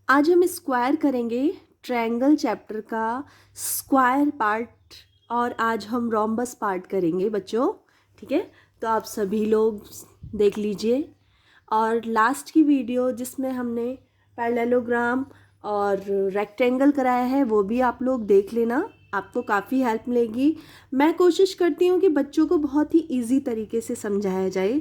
आज हम स्क्वायर करेंगे ट्रायंगल चैप्टर का स्क्वायर पार्ट और आज हम रोम्बस पार्ट करेंगे बच्चों। ठीक है, तो आप सभी लोग देख लीजिए। और लास्ट की वीडियो जिसमें हमने पैरेललोग्राम और रेक्टेंगल कराया है वो भी आप लोग देख लेना, आपको काफ़ी हेल्प मिलेगी। मैं कोशिश करती हूँ कि बच्चों को बहुत ही इजी तरीके से समझाया जाए,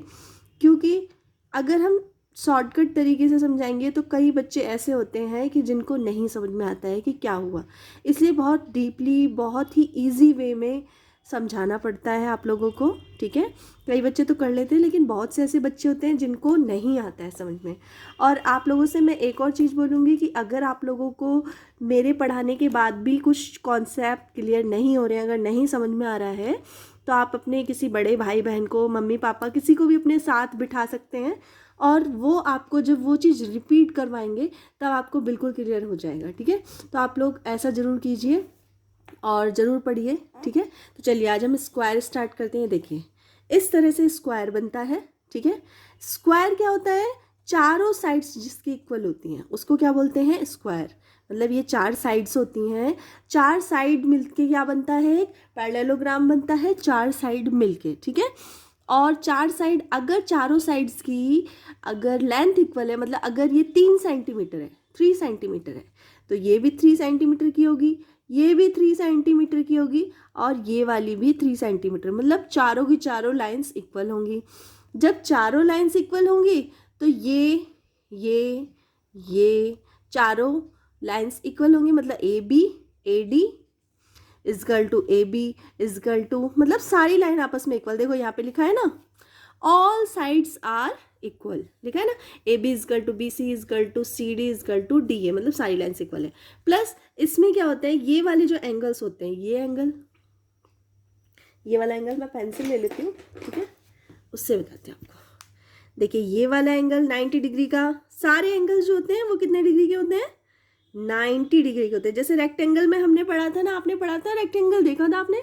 क्योंकि अगर हम शॉर्टकट तरीके से समझाएंगे तो कई बच्चे ऐसे होते हैं कि जिनको नहीं समझ में आता है कि क्या हुआ। इसलिए बहुत डीपली, बहुत ही इजी वे में समझाना पड़ता है आप लोगों को। ठीक है, कई बच्चे तो कर लेते हैं, लेकिन बहुत से ऐसे बच्चे होते हैं जिनको नहीं आता है समझ में। और आप लोगों से मैं एक और चीज़ बोलूँगी कि अगर आप लोगों को मेरे पढ़ाने के बाद भी कुछ कॉन्सेप्ट क्लियर नहीं हो रहे हैं, अगर नहीं समझ में आ रहा है, तो आप अपने किसी बड़े भाई बहन को, मम्मी पापा, किसी को भी अपने साथ बिठा सकते हैं और वो आपको जब वो चीज़ रिपीट करवाएंगे तब आपको बिल्कुल क्लियर हो जाएगा। ठीक है, तो आप लोग ऐसा ज़रूर कीजिए और ज़रूर पढ़िए। ठीक है, तो चलिए आज हम स्क्वायर स्टार्ट करते हैं। देखिए, इस तरह से स्क्वायर बनता है। ठीक है, स्क्वायर क्या होता है? चारों साइड्स जिसकी इक्वल होती हैं उसको क्या बोलते हैं? स्क्वायर। मतलब ये चार साइड्स होती हैं, चार साइड मिलके क्या बनता है? एक पैरेललोग्राम बनता है, चार साइड मिलके। ठीक है, और चार साइड, अगर चारों साइड्स की अगर लेंथ इक्वल है, मतलब अगर ये 3 सेंटीमीटर है, 3 सेंटीमीटर है, तो ये भी 3 सेंटीमीटर की होगी, ये भी 3 सेंटीमीटर की होगी और ये वाली भी 3 सेंटीमीटर। मतलब चारों की चारों लाइंस इक्वल होंगी। जब चारों लाइंस इक्वल होंगी तो ये चारों लाइंस इक्वल होंगी, मतलब A B, A D is equal to A B is equal to, मतलब सारी लाइन आपस में इक्वल। देखो यहाँ पे लिखा है ना, ऑल साइड्स आर इक्वल, लिखा है ना, A B is equal to B, C is equal to C, D is equal to D है, मतलब सारी लाइन्स इक्वल है। प्लस इसमें क्या होता है, ये वाले जो एंगल्स होते हैं, ये एंगल, ये वाला एंगल मैं पेंसिल ले लेती हूँ। ठीक है, उससे बताते हैं आपको। देखिए, ये वाला एंगल 90 डिग्री का, सारे एंगल्स जो होते हैं वो कितने डिग्री के होते हैं? 90 डिग्री के होते हैं। जैसे रेक्टेंगल में हमने पढ़ा था ना, आपने पढ़ा था रेक्टेंगल, देखा था आपने,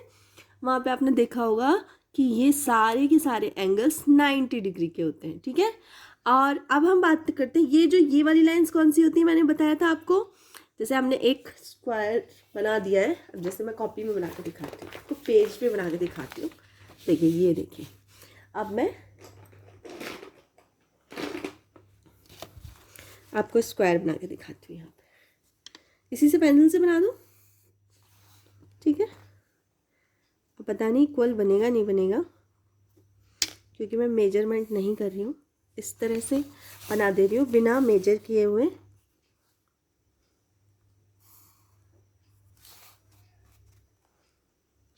वहाँ पे आपने देखा होगा कि ये सारे के सारे एंगल्स 90 डिग्री के होते हैं। ठीक है, और अब हम बात करते हैं ये वाली लाइंस कौन सी होती है, मैंने बताया था आपको। जैसे हमने एक स्क्वायर बना दिया है, अब जैसे मैं कॉपी में बना के दिखाती हूँ, तो पेज पे बना के दिखाती हूँ। देखिए, ये देखिए, अब मैं आपको स्क्वायर बना के दिखाती हूँ। यहाँ पे इसी से पेंसिल से बना दूँ। ठीक है, अब पता नहीं इक्वल बनेगा नहीं बनेगा, क्योंकि मैं मेजरमेंट नहीं कर रही हूँ, इस तरह से बना दे रही हूँ बिना मेजर किए हुए।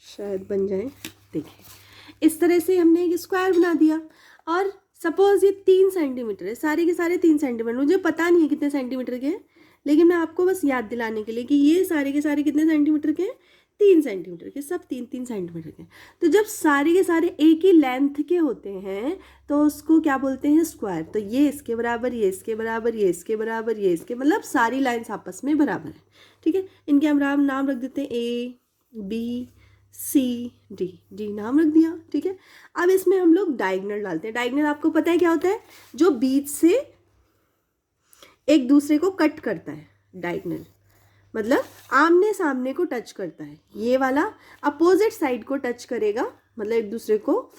शायद बन जाए। देखिए, इस तरह से हमने एक स्क्वायर बना दिया। और सपोज ये 3 सेंटीमीटर है, सारे के सारे 3 सेंटीमीटर, मुझे पता नहीं है कितने सेंटीमीटर के हैं, लेकिन मैं आपको बस याद दिलाने के लिए कि ये सारे के सारे कितने सेंटीमीटर के हैं? 3 सेंटीमीटर के, सब 3 3 सेंटीमीटर के। तो जब सारे के सारे एक ही लेंथ के होते हैं तो उसको क्या बोलते हैं? स्क्वायर। तो ये इसके बराबर, ये इसके बराबर, ये इसके बराबर, ये इसके, मतलब सारी लाइन्स आपस में बराबर है। ठीक है, इनके हम नाम रख देते हैं, A B C D, D नाम रख दिया। ठीक है, अब इसमें हम लोग डायगोनल डालते हैं। डायगोनल आपको पता है क्या होता है? जो बीच से एक दूसरे को कट करता है। डायगोनल मतलब आमने सामने को टच करता है, ये वाला अपोजिट साइड को टच करेगा, मतलब एक दूसरे को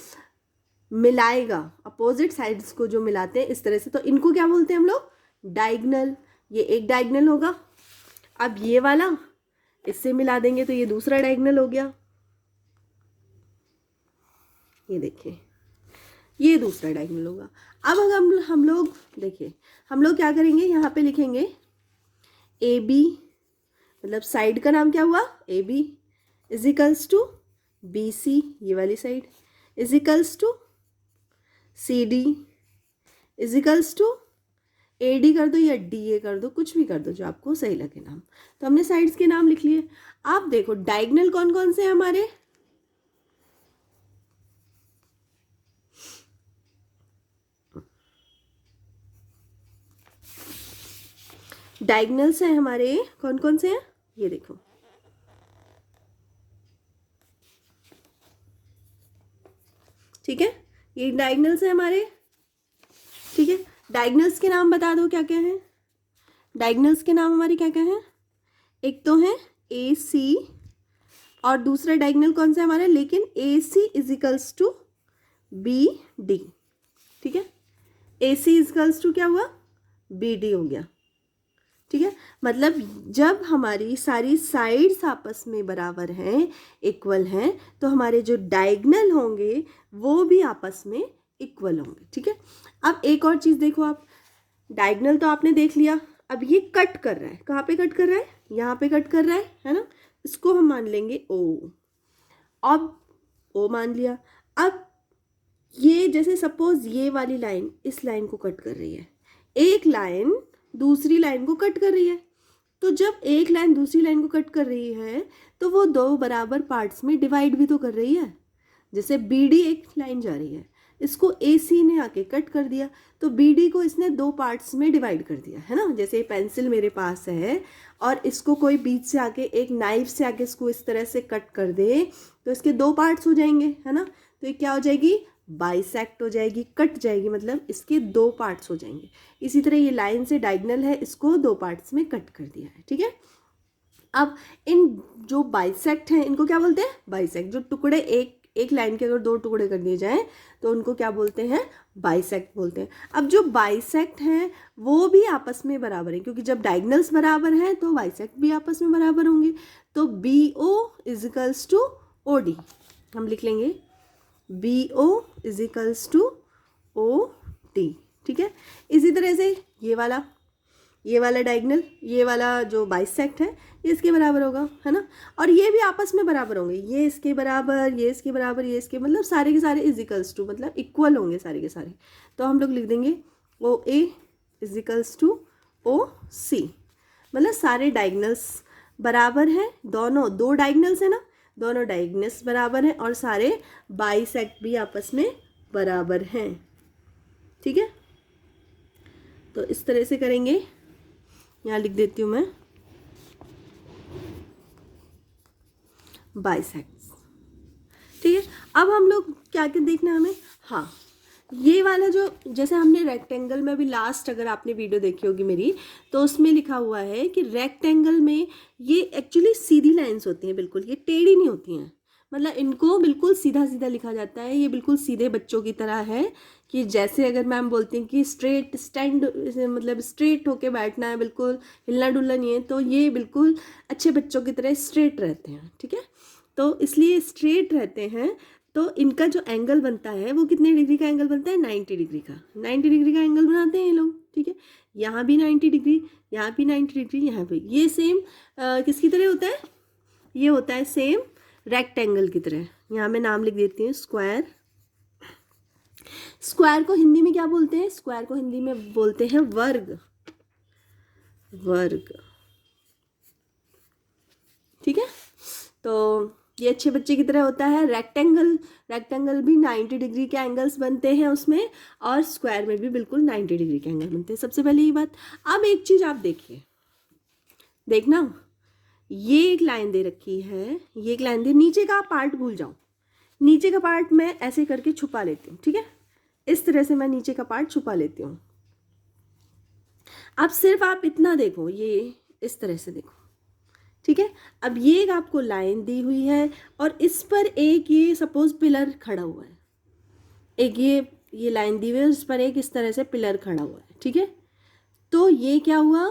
मिलाएगा। अपोजिट साइड्स को जो मिलाते हैं इस तरह से, तो इनको क्या बोलते हैं हम लोग? डायगोनल। ये एक डायगोनल होगा। अब ये वाला इससे मिला देंगे तो ये दूसरा डायगोनल हो गया। ये देखिए, ये दूसरा डायगोनल होगा। अब अगर हम लोग देखिए, हम लोग क्या करेंगे, यहाँ पे लिखेंगे ए बी, मतलब साइड का नाम क्या हुआ? A B is equals to B C, ये वाली side, is equals to C D, is equals to A D कर दो या डी ए कर दो, कुछ भी कर दो जो आपको सही लगे नाम। तो हमने साइड्स के नाम लिख लिए। आप देखो डायगोनल कौन कौन से हैं हमारे? डायगोनल्स हैं हमारे, कौन कौन से हैं? ये देखो, ठीक है, ये डायगोनल्स हैं हमारे। ठीक है, डायगोनल्स के नाम बता दो क्या क्या हैं? डायगनल्स के नाम हमारे क्या क्या हैं? एक तो है ए सी और दूसरा डायगनल कौन सा है हमारा, लेकिन A C is equals to B D. ठीक है, A C is equals to क्या हुआ, बी डी हो गया। ठीक है, मतलब जब हमारी सारी साइड्स आपस में बराबर हैं, इक्वल हैं, तो हमारे जो डायगनल होंगे वो भी आपस में इक्वल होंगे। ठीक है, अब एक और चीज़ देखो आप, डायगनल तो आपने देख लिया, अब ये कट कर रहा है, कहाँ पे कट कर रहा है, यहाँ पे कट कर रहा है ना, इसको हम मान लेंगे ओ। अब ओ मान लिया, अब ये जैसे सपोज ये वाली लाइन इस लाइन को कट कर रही है, एक लाइन दूसरी लाइन को कट कर रही है, तो जब एक लाइन दूसरी लाइन को कट कर रही है तो वो दो बराबर पार्ट्स में डिवाइड भी तो कर रही है। जैसे बी डी एक लाइन जा रही है, इसको ए सी ने आके कट कर दिया, तो बी डी को इसने दो पार्ट्स में डिवाइड कर दिया, है ना। जैसे पेंसिल मेरे पास है और इसको कोई बीच से आके एक नाइफ से आके इसको इस तरह से कट कर दे तो इसके दो पार्ट्स हो जाएंगे, है ना। तो ये क्या हो जाएगी, बाइसेक्ट हो जाएगी, कट जाएगी, मतलब इसके दो पार्ट्स हो जाएंगे। इसी तरह ये लाइन से डायगनल है, इसको दो पार्ट्स में कट कर दिया है। ठीक है, अब इन जो बाइसेक्ट हैं इनको क्या बोलते हैं, बाइसेक्ट। जो टुकड़े एक लाइन के अगर दो टुकड़े कर दिए जाएं तो उनको क्या बोलते हैं, बाइसेक्ट बोलते हैं। अब जो बाइसेक्ट हैं वो भी आपस में बराबर है, क्योंकि जब डायगनल्स बराबर हैं तो बाइसेक्ट भी आपस में बराबर होंगे। तो B O is equals to O D, हम लिख लेंगे B O is equals to O D. ठीक है, इसी तरह से ये वाला डायगनल, ये वाला जो बाइसेक्ट है ये इसके बराबर होगा, है ना। और ये भी आपस में बराबर होंगे, ये इसके बराबर, ये इसके बराबर, ये इसके, मतलब सारे के सारे इज इक्वल्स टू, मतलब इक्वल होंगे सारे के सारे। तो हम लोग लिख देंगे ओ ए इज इक्वल्स टू ओ सी, मतलब सारे डायगनल्स बराबर हैं, दोनों दो डायगनल्स है ना, दोनों डायगनल्स बराबर हैं और सारे बाइसेक्ट भी आपस में बराबर हैं। ठीक है, तो इस तरह से करेंगे, यहाँ लिख देती हूँ मैं बाइसेक्ट्स। ठीक है, अब हम लोग क्या क्या देखना है हमें, हाँ ये वाला जो जैसे हमने रेक्टेंगल में भी लास्ट अगर आपने वीडियो देखी होगी मेरी, तो उसमें लिखा हुआ है कि रेक्टेंगल में ये एक्चुअली सीधी लाइंस होती हैं, बिल्कुल ये टेढ़ी नहीं होती हैं, मतलब इनको बिल्कुल सीधा सीधा लिखा जाता है। ये बिल्कुल सीधे बच्चों की तरह है कि जैसे अगर मैम बोलती हैं कि स्ट्रेट स्टैंड, मतलब स्ट्रेट होके बैठना है, बिल्कुल हिलना डुलना नहीं है, तो ये बिल्कुल अच्छे बच्चों की तरह स्ट्रेट रहते हैं। ठीक है, तो इसलिए स्ट्रेट रहते हैं, तो इनका जो एंगल बनता है वो कितने डिग्री का एंगल बनता है, 90 डिग्री का, 90 डिग्री का एंगल बनाते हैं ये लोग। ठीक है, यहाँ भी 90 डिग्री, यहाँ भी 90 डिग्री, यहाँ पे ये सेम किसकी तरह होता है, ये होता है सेम रेक्टेंगल की तरह। यहाँ मैं नाम लिख देती हूँ स्क्वायर। स्क्वायर को हिंदी में क्या बोलते हैं, स्क्वायर को हिंदी में बोलते हैं वर्ग, वर्ग। ठीक है, तो ये अच्छे बच्चे की तरह होता है। रेक्टेंगल भी 90 डिग्री के एंगल्स बनते हैं उसमें, और स्क्वायर में भी बिल्कुल 90 डिग्री के एंगल बनते हैं। सबसे पहले ये बात। अब एक चीज़ आप देखिए, देखना ये एक लाइन दे रखी है, ये एक लाइन दे, नीचे का पार्ट भूल जाओ, नीचे का पार्ट मैं ऐसे करके छुपा लेती हूँ। ठीक है, इस तरह से मैं नीचे का पार्ट छुपा लेती हूँ। अब सिर्फ आप इतना देखो, ये इस तरह से देखो। ठीक है, अब ये एक आपको लाइन दी हुई है और इस पर एक ये सपोज पिलर खड़ा हुआ है, एक ये लाइन दी हुई है, उस पर एक इस तरह से पिलर खड़ा हुआ है। ठीक है, तो ये क्या हुआ,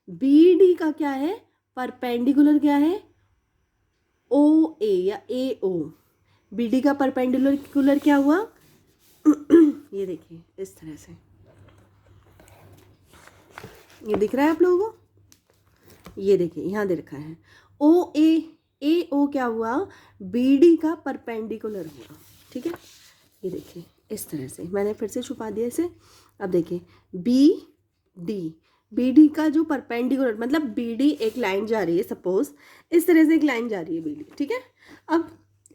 बी डी का क्या है, परपेंडिकुलर क्या है, ओ ए या ए ओ। बी डी का परपेंडिकुलर क्या हुआ ये देखिए इस तरह से, ये दिख रहा है आप लोगों को, ये देखिए यहाँ दे रखा है ओ ए ओ क्या हुआ, बी डी का परपेंडिकुलर हुआ। ठीक है, ये देखिए इस तरह से मैंने फिर से छुपा दिया इसे। अब देखिए बी डी का जो परपेंडिकुलर, मतलब बी डी एक लाइन जा रही है, सपोज इस तरह से एक लाइन जा रही है बी डी। ठीक है, अब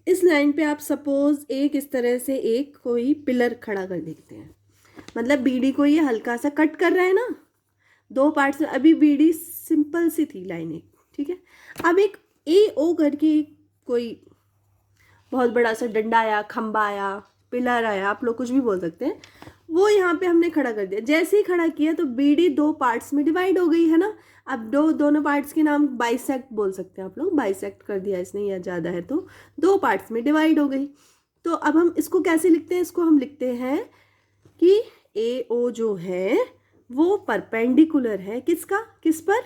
इस लाइन पे आप सपोज एक इस तरह से एक कोई पिलर खड़ा कर देखते हैं, मतलब बी डी को ये हल्का सा कट कर रहा है ना, दो पार्ट्स। अभी बी डी सिंपल सी थी लाइन एक। ठीक है, अब एक ए ओ करके कोई बहुत बड़ा सा डंडा आया, खंबा आया, पिलर आया, आप लोग कुछ भी बोल सकते हैं, वो यहाँ पे हमने खड़ा कर दिया। जैसे ही खड़ा किया तो बी डी दो पार्ट्स में डिवाइड हो गई है ना। अब दोनों पार्ट्स के नाम बाइसेक्ट बोल सकते हैं आप लोग, बाइसेक्ट कर दिया इसने या ज़्यादा है तो दो पार्ट्स में डिवाइड हो गई। तो अब हम इसको कैसे लिखते हैं, इसको हम लिखते हैं कि ए ओ जो है वो परपेंडिकुलर है किसका, किस पर,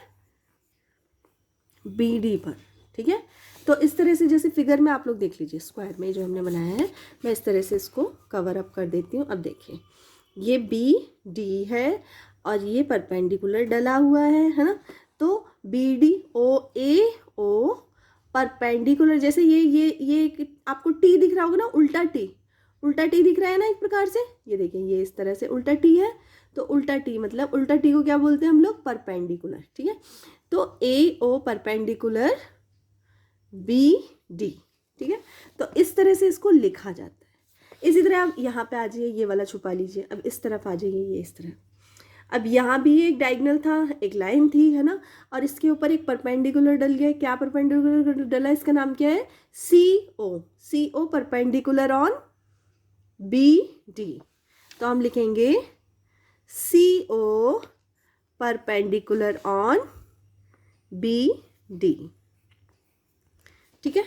बी डी पर। ठीक है, तो इस तरह से जैसे फिगर में आप लोग देख लीजिए, स्क्वायर में जो हमने बनाया है मैं इस तरह से इसको कवर अप कर देती हूँ। अब देखिए ये बी डी है और ये परपेंडिकुलर डला हुआ है ना। तो बी डी ओ ए ओ परपेंडिकुलर, जैसे ये आपको टी दिख रहा होगा ना, उल्टा टी दिख रहा है ना एक प्रकार से। ये देखिए ये इस तरह से उल्टा टी है, तो उल्टा टी मतलब उल्टा टी को क्या बोलते हैं हम लोग, परपेंडिकुलर। ठीक है, तो ए ओ परपेंडिकुलर बी डी। ठीक है, तो इस तरह से इसको लिखा जाता है। इसी तरह आप यहाँ पे आ जाइए, ये वाला छुपा लीजिए, अब इस तरफ आ जाइए, ये इस तरह। अब यहाँ भी एक डायगोनल था, एक लाइन थी है ना, और इसके ऊपर एक परपेंडिकुलर डल गया। क्या परपेंडिकुलर डला, इसका नाम क्या है, सी ओ परपेंडिकुलर ऑन बी डी। तो हम लिखेंगे सी ओ परपेंडिकुलर ऑन बी डी। ठीक है,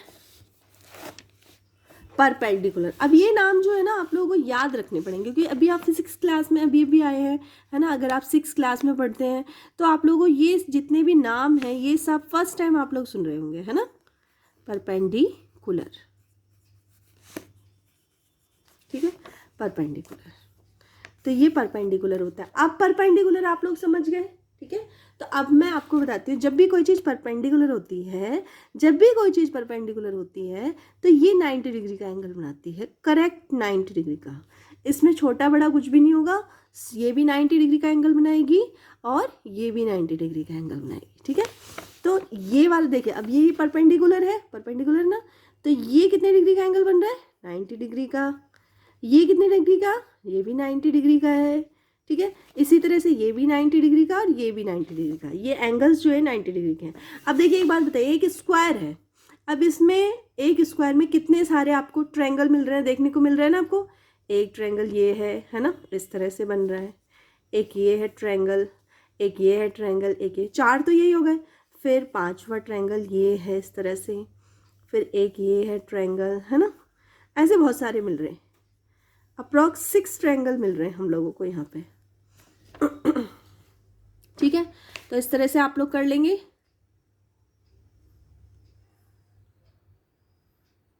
परपेंडिकुलर। अब ये नाम जो है ना आप लोगों को याद रखने पड़ेंगे, क्योंकि अभी आप फिजिक्स क्लास में अभी आए हैं है ना। अगर आप 6 क्लास में पढ़ते हैं तो आप लोगों को ये जितने भी नाम हैं ये सब फर्स्ट टाइम आप लोग सुन रहे होंगे है ना, परपेंडिकुलर। ठीक है, परपेंडिकुलर, तो ये परपेंडिकुलर होता है। अब परपेंडिकुलर आप लोग समझ गए। ठीक है, तो अब मैं आपको बताती हूँ, जब भी कोई चीज़ परपेंडिकुलर होती है, तो ये 90 डिग्री का एंगल बनाती है, करेक्ट 90 डिग्री का। इसमें छोटा बड़ा कुछ भी नहीं होगा, ये भी 90 डिग्री का एंगल बनाएगी और ये भी 90 डिग्री का एंगल बनाएगी। ठीक है, तो ये वाला देखिए, अब ये परपेंडिकुलर है, परपेंडिकुलर ना, तो ये कितने डिग्री का एंगल बन रहा है, 90 डिग्री का। ये कितने डिग्री का, ये भी 90 डिग्री का है। ठीक है, इसी तरह से ये भी 90 डिग्री का और ये भी 90 डिग्री का। ये एंगल्स जो है 90 डिग्री के हैं। अब देखिए एक बात बताइए, एक स्क्वायर है, अब इसमें एक स्क्वायर में कितने सारे आपको ट्रायंगल मिल रहे हैं, देखने को मिल रहा है ना आपको। एक ट्रायंगल ये है ना, इस तरह से बन रहा है। एक ये है ट्रायंगल, एक ये है ट्रायंगल, एक ये, 4 तो यही हो गए। फिर 5वां ट्रायंगल ये है इस तरह से, फिर एक ये है ट्रायंगल है ना। ऐसे बहुत सारे मिल रहे हैं, अप्रॉक्स 6 ट्रायंगल मिल रहे हैं हम लोगों को यहाँ पे। ठीक है, तो इस तरह से आप लोग कर लेंगे।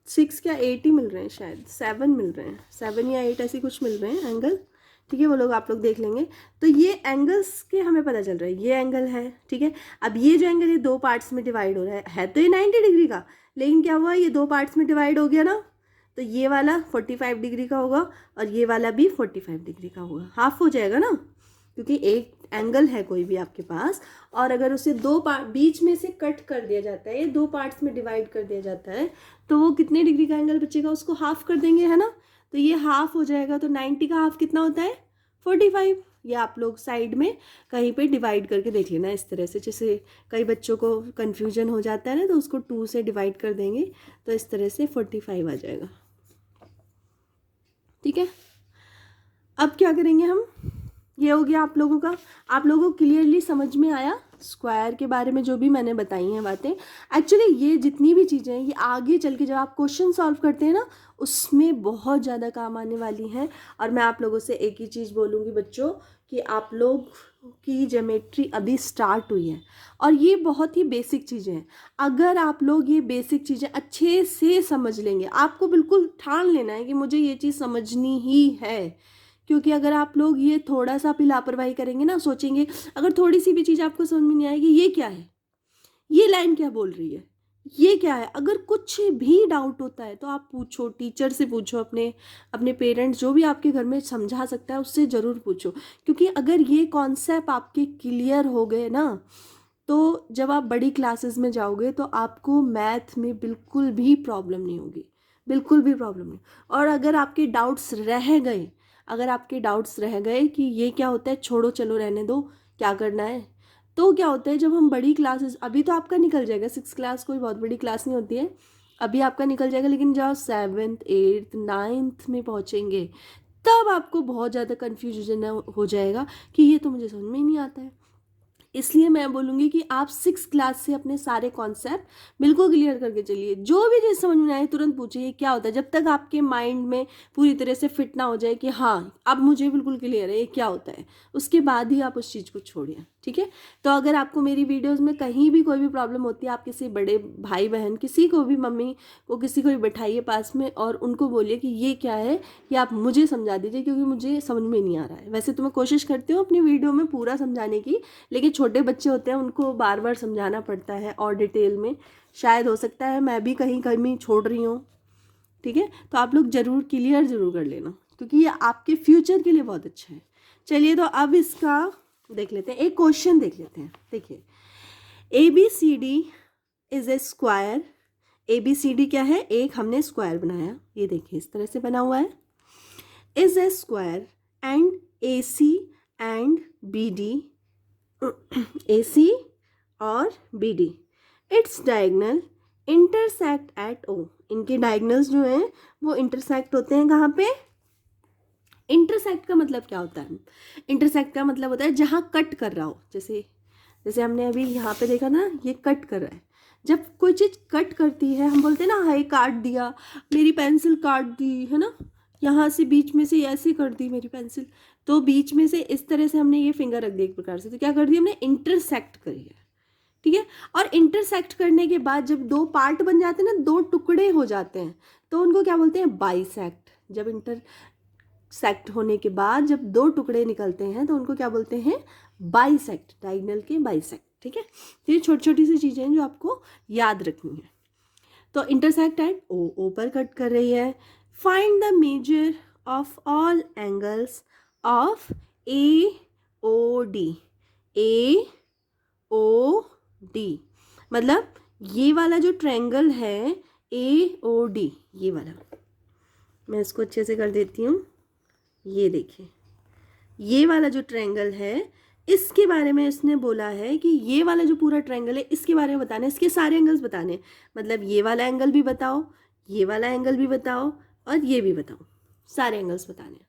6 क्या 8 ही मिल रहे हैं, शायद 7 मिल रहे हैं, 7 या 8 ऐसे कुछ मिल रहे हैं एंगल। ठीक है, वो लोग आप लोग देख लेंगे। तो ये एंगल्स के हमें पता चल रहा है, ये एंगल है। ठीक है, अब ये जो एंगल ये 2 पार्ट्स में डिवाइड हो रहा है तो ये 90 डिग्री का, लेकिन क्या हुआ, ये 2 पार्ट्स में डिवाइड हो गया ना, तो ये वाला 45 डिग्री का होगा और ये वाला भी 45 डिग्री का होगा, हाफ हो जाएगा ना, क्योंकि एक एंगल है कोई भी आपके पास, और अगर उसे 2 पार्ट बीच में से कट कर दिया जाता है, ये 2 पार्ट्स में डिवाइड कर दिया जाता है, तो वो कितने डिग्री का एंगल बचेगा, उसको हाफ कर देंगे है ना। तो ये हाफ हो जाएगा, तो 90 का हाफ कितना होता है, 45। ये आप लोग साइड में कहीं पे डिवाइड करके देख लेना इस तरह से, जैसे कई बच्चों को कन्फ्यूजन हो जाता है ना, तो उसको 2 से डिवाइड कर देंगे तो इस तरह से 45 आ जाएगा। ठीक है, अब क्या करेंगे हम, ये हो गया आप लोगों का। आप लोगों को क्लियरली समझ में आया स्क्वायर के बारे में जो भी मैंने बताई हैं बातें। एक्चुअली ये जितनी भी चीज़ें हैं ये आगे चल के जब आप क्वेश्चन सॉल्व करते हैं ना, उसमें बहुत ज़्यादा काम आने वाली हैं। और मैं आप लोगों से एक ही चीज़ बोलूँगी बच्चों, कि आप लोग की ज्योमेट्री अभी स्टार्ट हुई है और ये बहुत ही बेसिक चीज़ें हैं। अगर आप लोग ये बेसिक चीज़ें अच्छे से समझ लेंगे, आपको बिल्कुल ठान लेना है कि मुझे ये चीज़ समझनी ही है, क्योंकि अगर आप लोग ये थोड़ा सा भी लापरवाही करेंगे ना, सोचेंगे, अगर थोड़ी सी भी चीज़ आपको समझ में नहीं आएगी, ये क्या है, ये लाइन क्या बोल रही है, ये क्या है, अगर कुछ भी डाउट होता है तो आप पूछो, टीचर से पूछो, अपने पेरेंट्स जो भी आपके घर में समझा सकता है उससे ज़रूर पूछो। क्योंकि अगर ये कॉन्सेप्ट आपके क्लियर हो गए ना, तो जब आप बड़ी क्लासेस में जाओगे तो आपको मैथ में बिल्कुल भी प्रॉब्लम नहीं होगी, बिल्कुल भी प्रॉब्लम नहीं। और अगर आपके डाउट्स रह गए कि ये क्या होता है, छोड़ो चलो रहने दो, क्या करना है, तो क्या होता है जब हम बड़ी क्लासेस, अभी तो आपका निकल जाएगा 6 क्लास, कोई बहुत बड़ी क्लास नहीं होती है, अभी आपका निकल जाएगा, लेकिन जब 7th 8th 9th में पहुँचेंगे तब आपको बहुत ज़्यादा कन्फ्यूजन हो जाएगा कि ये तो मुझे समझ में ही नहीं आता है। इसलिए मैं बोलूँगी कि आप 6 क्लास से अपने सारे कॉन्सेप्ट बिल्कुल क्लियर करके चलिए। जो भी चीज़ समझ में आए तुरंत पूछिए क्या होता है, जब तक आपके माइंड में पूरी तरह से फिट ना हो जाए कि हाँ अब मुझे बिल्कुल क्लियर है ये क्या होता है, उसके बाद ही आप उस चीज़ को छोड़िए। ठीक है, तो अगर आपको मेरी वीडियोज़ में कहीं भी कोई भी प्रॉब्लम होती है, आप किसी बड़े भाई बहन किसी को भी, मम्मी को किसी को भी बैठाइए पास में और उनको बोलिए कि ये क्या है, ये आप मुझे समझा दीजिए क्योंकि मुझे समझ में नहीं आ रहा है। वैसे तो मैं कोशिश करती हूँ अपनी वीडियो में पूरा समझाने की, लेकिन छोटे बच्चे होते हैं उनको बार बार समझाना पड़ता है और डिटेल में। शायद हो सकता है मैं भी कहीं कहीं छोड़ रही हूँ। ठीक है, तो आप लोग ज़रूर क्लियर ज़रूर कर लेना क्योंकि ये आपके फ्यूचर के लिए बहुत अच्छा है। चलिए तो अब इसका देख लेते हैं, एक क्वेश्चन देख लेते हैं। देखिए, ABCD is a square. ABCD क्या है, एक हमने स्क्वायर बनाया, ये देखिए इस तरह से बना हुआ है। Is a square and AC and BD, AC और BD it's diagonal intersect at O। इनके डायगनल्स जो हैं वो इंटरसेक्ट होते हैं कहाँ पे? इंटरसेक्ट का मतलब क्या होता है? इंटरसेक्ट का मतलब होता है जहाँ कट कर रहा हो। जैसे जैसे हमने अभी यहाँ पे देखा ना, ये कट कर रहा है। जब कोई चीज़ कट करती है हम बोलते हैं ना हाय काट दिया, मेरी पेंसिल काट दी, है ना, यहाँ से बीच में से ऐसे कर दी मेरी पेंसिल, तो बीच में से इस तरह से हमने ये फिंगर रख दी एक प्रकार से, तो क्या कर दिया हमने, इंटरसेक्ट करी है। ठीक है, और इंटरसेक्ट करने के बाद जब दो पार्ट बन जाते हैं ना, दो टुकड़े हो जाते हैं, तो उनको क्या बोलते हैं, बाइसेक्ट। जब इंटरसेक्ट होने के बाद जब दो टुकड़े निकलते हैं तो उनको क्या बोलते हैं, बाइसेक्ट, डायगोनल के बाइसेक्ट। ठीक है, तो ये छोटी छोटी सी चीज़ें हैं जो आपको याद रखनी है। तो इंटरसेक्ट एट O पर कट कर रही है। Find the measure of all angles of AOD। AOD मतलब ये वाला जो ट्रायंगल है AOD, ये वाला, मैं इसको अच्छे से कर देती हूँ। ये देखिए, ये वाला जो ट्रायंगल है इसके बारे में इसने बोला है कि ये वाला जो पूरा ट्रायंगल है इसके बारे में बताना है, इसके सारे एंगल्स बताने, मतलब ये वाला एंगल भी बताओ, ये वाला एंगल भी बताओ और ये भी बताओ, सारे एंगल्स बताने।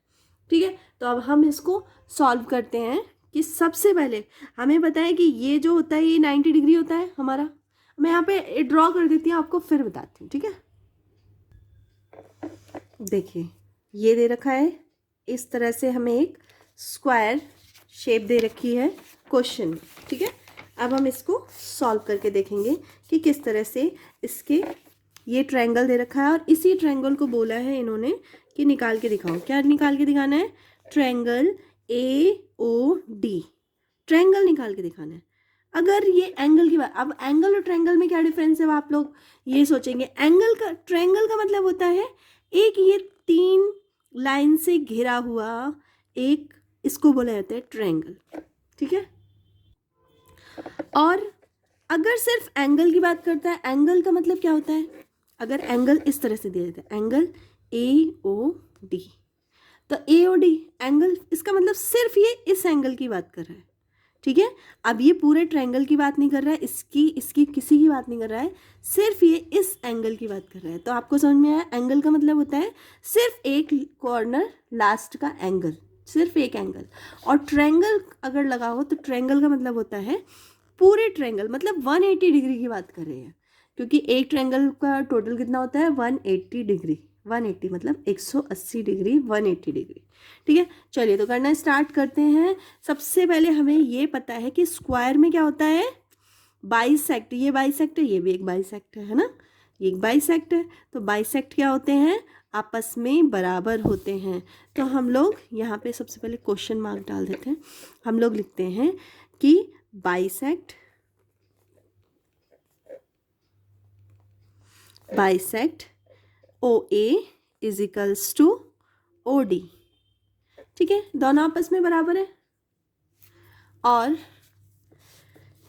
ठीक है, तो अब हम इसको सॉल्व करते हैं कि सबसे पहले हमें पता है कि ये जो होता है ये 90 डिग्री होता है हमारा। मैं यहाँ पे ड्रॉ कर देती हूँ, आपको फिर बताती हूँ। ठीक है, देखिए ये दे रखा है, इस तरह से हमें एक स्क्वायर शेप दे रखी है क्वेश्चन में। ठीक है, अब हम इसको सॉल्व करके देखेंगे कि किस तरह से इसके ये ट्रायंगल दे रखा है और इसी ट्रायंगल को बोला है इन्होंने कि निकाल के दिखाओ। क्या निकाल के दिखाना है, ट्रायंगल AOD, ट्रायंगल निकाल के दिखाना है। अगर ये एंगल की बात, अब एंगल और ट्रायंगल में क्या डिफरेंस है वो आप लोग ये सोचेंगे। एंगल का, ट्रायंगल का मतलब होता है एक ये 3 लाइन से घिरा हुआ एक, इसको बोला जाता है ट्रायंगल। ठीक है, और अगर सिर्फ एंगल की बात करता है, एंगल का मतलब क्या होता है, अगर एंगल इस तरह से दिया जाता है, एंगल AOD, तो AOD एंगल, इसका मतलब सिर्फ ये इस एंगल की बात कर रहा है। ठीक है, अब ये पूरे ट्रायंगल की बात नहीं कर रहा है, इसकी किसी की बात नहीं कर रहा है, सिर्फ ये इस एंगल की बात कर रहा है। तो आपको समझ में आया, एंगल का मतलब होता है सिर्फ एक कॉर्नर लास्ट का एंगल, सिर्फ एक एंगल। और ट्रायंगल अगर लगा हो तो ट्रायंगल का मतलब होता है पूरे ट्रायंगल, मतलब 180 डिग्री की बात कर रहे हैं, क्योंकि एक ट्रायंगल का टोटल कितना होता है, 180 डिग्री। 180 मतलब 180 डिग्री, 180 डिग्री। ठीक है, चलिए तो करना स्टार्ट करते हैं। सबसे पहले हमें ये पता है कि स्क्वायर में क्या होता है, बाइसेक्ट। ये बाइसेक्ट है, ये भी एक बाइसेक्ट है ना, ये एक बाइसेक्ट है। तो बाइसेक्ट क्या होते हैं, आपस में बराबर होते हैं। तो हम लोग यहाँ पे सबसे पहले क्वेश्चन मार्क डाल देते हैं। हम लोग लिखते हैं कि bisect OA is equals to OD। ठीक है, दोनों आपस में बराबर है। और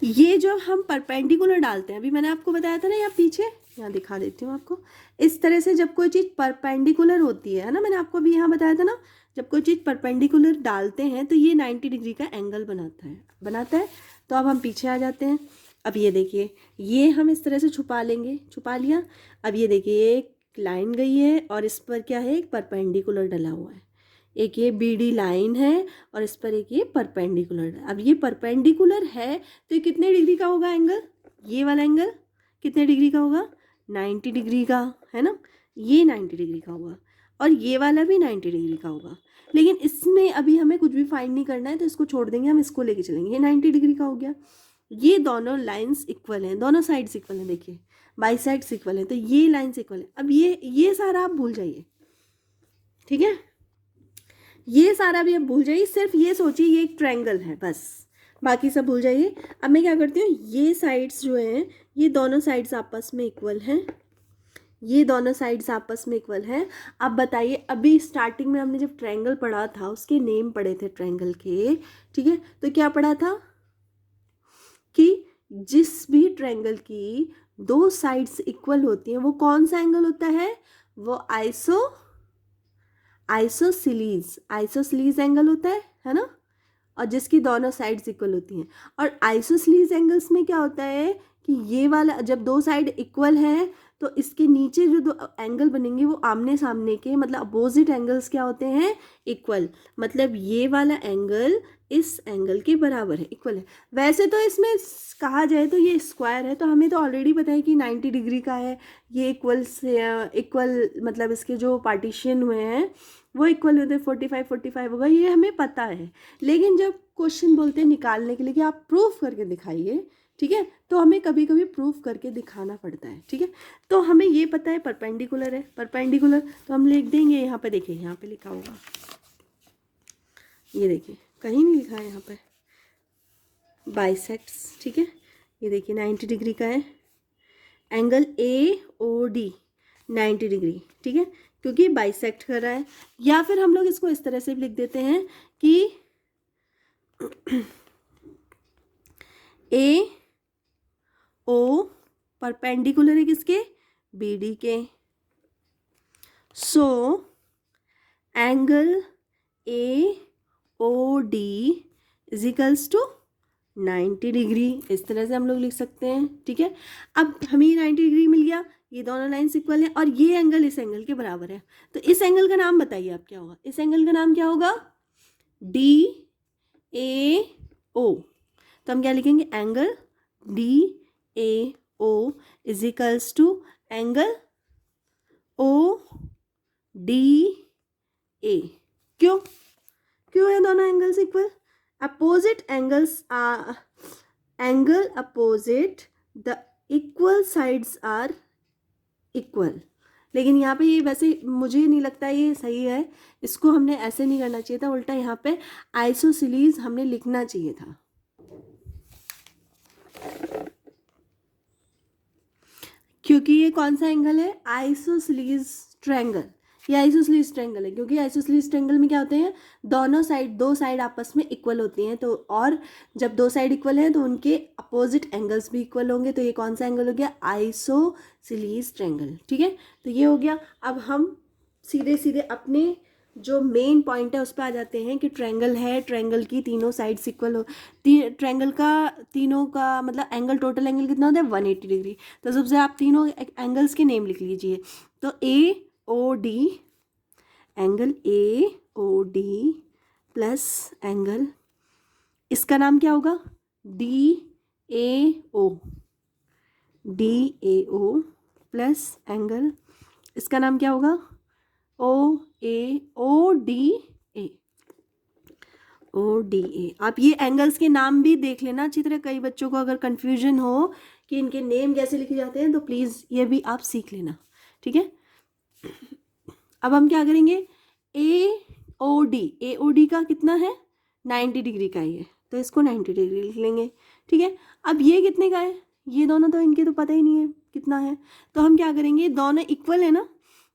ये जो हम परपेंडिकुलर डालते हैं, अभी मैंने आपको बताया था ना, यहाँ पीछे, यहाँ दिखा देती हूँ आपको। इस तरह से जब कोई चीज़ परपेंडिकुलर होती है ना, मैंने आपको अभी यहाँ बताया था ना, जब कोई चीज़ परपेंडिकुलर डालते हैं तो ये 90 डिग्री का एंगल बनाता है। तो अब हम पीछे आ जाते हैं। अब ये देखिए, ये हम इस तरह से छुपा लेंगे, छुपा लिया। अब ये देखिए एक लाइन गई है और इस पर क्या है, एक परपेंडिकुलर डला हुआ है। एक ये BD लाइन है और इस पर एक ये परपेंडिकुलर है। अब ये परपेंडिकुलर है तो ये कितने डिग्री का होगा एंगल, ये वाला एंगल कितने डिग्री का होगा, 90 डिग्री का, है ना। ये 90 डिग्री का होगा और ये वाला भी 90 डिग्री का होगा। लेकिन इसमें अभी हमें कुछ भी फाइंड नहीं करना है तो इसको छोड़ देंगे, हम इसको लेके चलेंगे। ये 90 डिग्री का हो गया। ये दोनों लाइंस इक्वल हैं, दोनों साइड्स इक्वल हैं, देखिए बाई साइड्स इक्वल हैं, तो ये लाइंस इक्वल हैं। अब ये सारा आप भूल जाइए, ठीक है, ये सारा भी आप भूल जाइए, सिर्फ ये सोचिए ये एक ट्रायंगल है, बस बाकी सब भूल जाइए। अब मैं क्या करती हूँ, ये साइड्स जो हैं ये दोनों साइड्स आपस में इक्वल हैं, ये दोनों साइड्स आपस में इक्वल हैं। अब बताइए, अभी स्टार्टिंग में हमने जब ट्रायंगल पढ़ा था उसके नेम पढ़े थे ट्रायंगल के, ठीक है, तो क्या पढ़ा था कि जिस भी ट्रायंगल की दो साइड्स इक्वल होती हैं वो कौन सा एंगल होता है, वो आइसोसेलेस एंगल होता है ना। और जिसकी दोनों साइड्स इक्वल होती हैं। और आइसोसेलेस एंगल्स में क्या होता है कि ये वाला जब दो साइड इक्वल है तो इसके नीचे जो दो एंगल बनेंगे वो आमने सामने के, मतलब अपोजिट एंगल्स क्या होते हैं, इक्वल। मतलब ये वाला एंगल इस एंगल के बराबर है, इक्वल है। वैसे तो इसमें कहा जाए तो ये स्क्वायर है, तो हमें तो ऑलरेडी पता है कि 90 डिग्री का है, ये इक्वल मतलब इसके जो पार्टीशन हुए हैं वो इक्वल होते हैं, 45 होगा, ये हमें पता है। लेकिन जब क्वेश्चन बोलते हैं निकालने के लिए कि आप प्रूफ करके दिखाइए, ठीक है, तो हमें कभी कभी प्रूफ करके दिखाना पड़ता है, ठीक है। तो हमें ये पता है परपेंडिकुलर है, परपेंडिकुलर तो हम लिख देंगे यहाँ पे, देखिए यहाँ पे लिखा होगा, ये देखिए कहीं नहीं लिखा है यहाँ पे, बाइसेक्ट्स, ठीक है। ये देखिए 90 डिग्री का है एंगल AOD, 90 डिग्री, ठीक है, क्योंकि बाइसेक्ट कर रहा है। या फिर हम लोग इसको इस तरह से भी लिख देते हैं कि AO परपेंडिकुलर है किसके, BD के। So angle AOD is equals to 90 degree, इस तरह से हम लोग लिख सकते हैं, ठीक है। अब हमें 90 डिग्री मिल गया, ये दोनों लाइन्स इक्वल है और ये एंगल इस एंगल के बराबर है। तो इस एंगल का नाम बताइए आप क्या होगा, इस एंगल का नाम क्या होगा, DAO। तो हम क्या लिखेंगे, angle DAO is equals to angle ODA। क्यों है दोनों angles equal, opposite angles are angle opposite the equal sides are equal। लेकिन यहाँ पे ये वैसे मुझे नहीं लगता ये सही है, इसको हमने ऐसे नहीं करना चाहिए था, उल्टा यहाँ पे आइसोसेलेस हमने लिखना चाहिए था। क्योंकि ये कौन सा एंगल है, आइसोसेलेस ट्रायंगल, ये आइसोसेलेस ट्रायंगल है। क्योंकि आइसोसेलेस ट्रायंगल में क्या होते हैं, दो साइड आपस में इक्वल होती हैं, तो और जब दो साइड इक्वल हैं तो उनके अपोजिट एंगल्स भी इक्वल होंगे, तो ये कौन सा एंगल हो गया, आइसोसेलेस ट्रायंगल, ठीक है। तो ये हो गया। अब हम सीधे अपने जो मेन पॉइंट है उस पर आ जाते हैं कि ट्रायंगल है, ट्रायंगल की तीनों साइड्स इक्वल हो, ट्रायंगल का तीनों का मतलब एंगल, टोटल एंगल कितना होता है, 180 डिग्री। तो सबसे आप तीनों एंगल्स के नेम लिख लीजिए। तो AOD, angle AOD plus angle, इसका नाम क्या होगा, DAO प्लस एंगल, इसका नाम क्या होगा, ODA। आप ये एंगल्स के नाम भी देख लेना अच्छी तरह, कई बच्चों को अगर कंफ्यूजन हो कि इनके नेम कैसे लिखे जाते हैं तो प्लीज़ ये भी आप सीख लेना, ठीक है। अब हम क्या करेंगे, AOD का कितना है, 90 डिग्री का ही है, तो इसको 90 डिग्री लिख लेंगे, ठीक है। अब ये कितने का है, ये दोनों तो इनके तो पता ही नहीं है कितना है, तो हम क्या करेंगे, दोनों इक्वल है ना,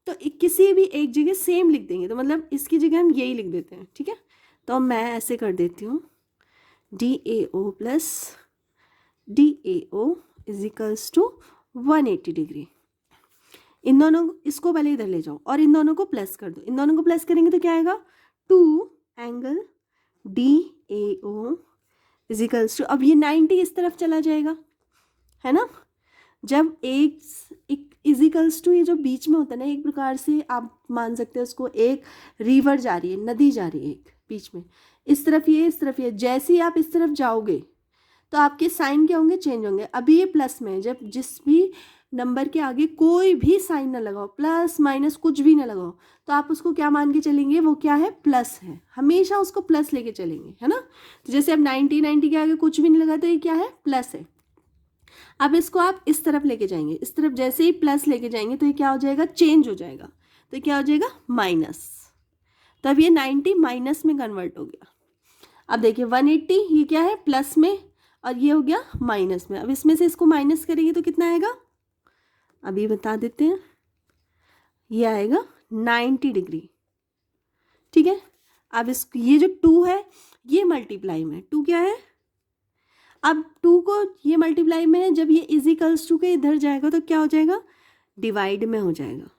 तो किसी भी एक जगह सेम लिख देंगे, तो मतलब इसकी जगह हम यही लिख देते हैं, ठीक है। तो मैं ऐसे कर देती हूँ, DAO plus DAO is equals to 180 degree. इन दोनों, इसको पहले इधर ले जाओ और इन दोनों को प्लस कर दो, इन दोनों को प्लस करेंगे तो क्या आएगा, 2 angle DAO is equals to, अब ये 90 इस तरफ चला जाएगा, है ना। जब एक इजिकल्स टू ये जो बीच में होता है ना, एक प्रकार से आप मान सकते हैं उसको, एक रिवर जा रही है, नदी जा रही है एक बीच में, इस तरफ ये, इस तरफ ये, जैसे ही आप इस तरफ जाओगे तो आपके साइन क्या होंगे, चेंज होंगे। अभी ये प्लस में है, जब जिस भी नंबर के आगे कोई भी साइन ना लगाओ, प्लस माइनस कुछ भी ना लगाओ, तो आप उसको क्या मान के चलेंगे, वो क्या है, प्लस है, हमेशा उसको प्लस लेके चलेंगे, है ना। तो जैसे अब 90 के आगे कुछ भी नहीं लगा तो ये क्या है, प्लस है। अब इसको आप इस तरफ लेके जाएंगे, इस तरफ जैसे ही प्लस लेके जाएंगे तो ये क्या हो जाएगा, चेंज हो जाएगा, तो क्या हो जाएगा, माइनस। तब ये 90 माइनस में कन्वर्ट हो गया। अब देखिए 180 ये क्या है, प्लस में, और ये हो गया माइनस में। अब इसमें से इसको माइनस करेंगे तो कितना आएगा, अभी बता देते हैं, ये आएगा 90 डिग्री, ठीक है। अब इस ये जो 2 है ये मल्टीप्लाई में, 2 क्या है, अब 2 को ये मल्टीप्लाई में है, जब ये इजिकल्स टू के इधर जाएगा तो क्या हो जाएगा, डिवाइड में हो जाएगा।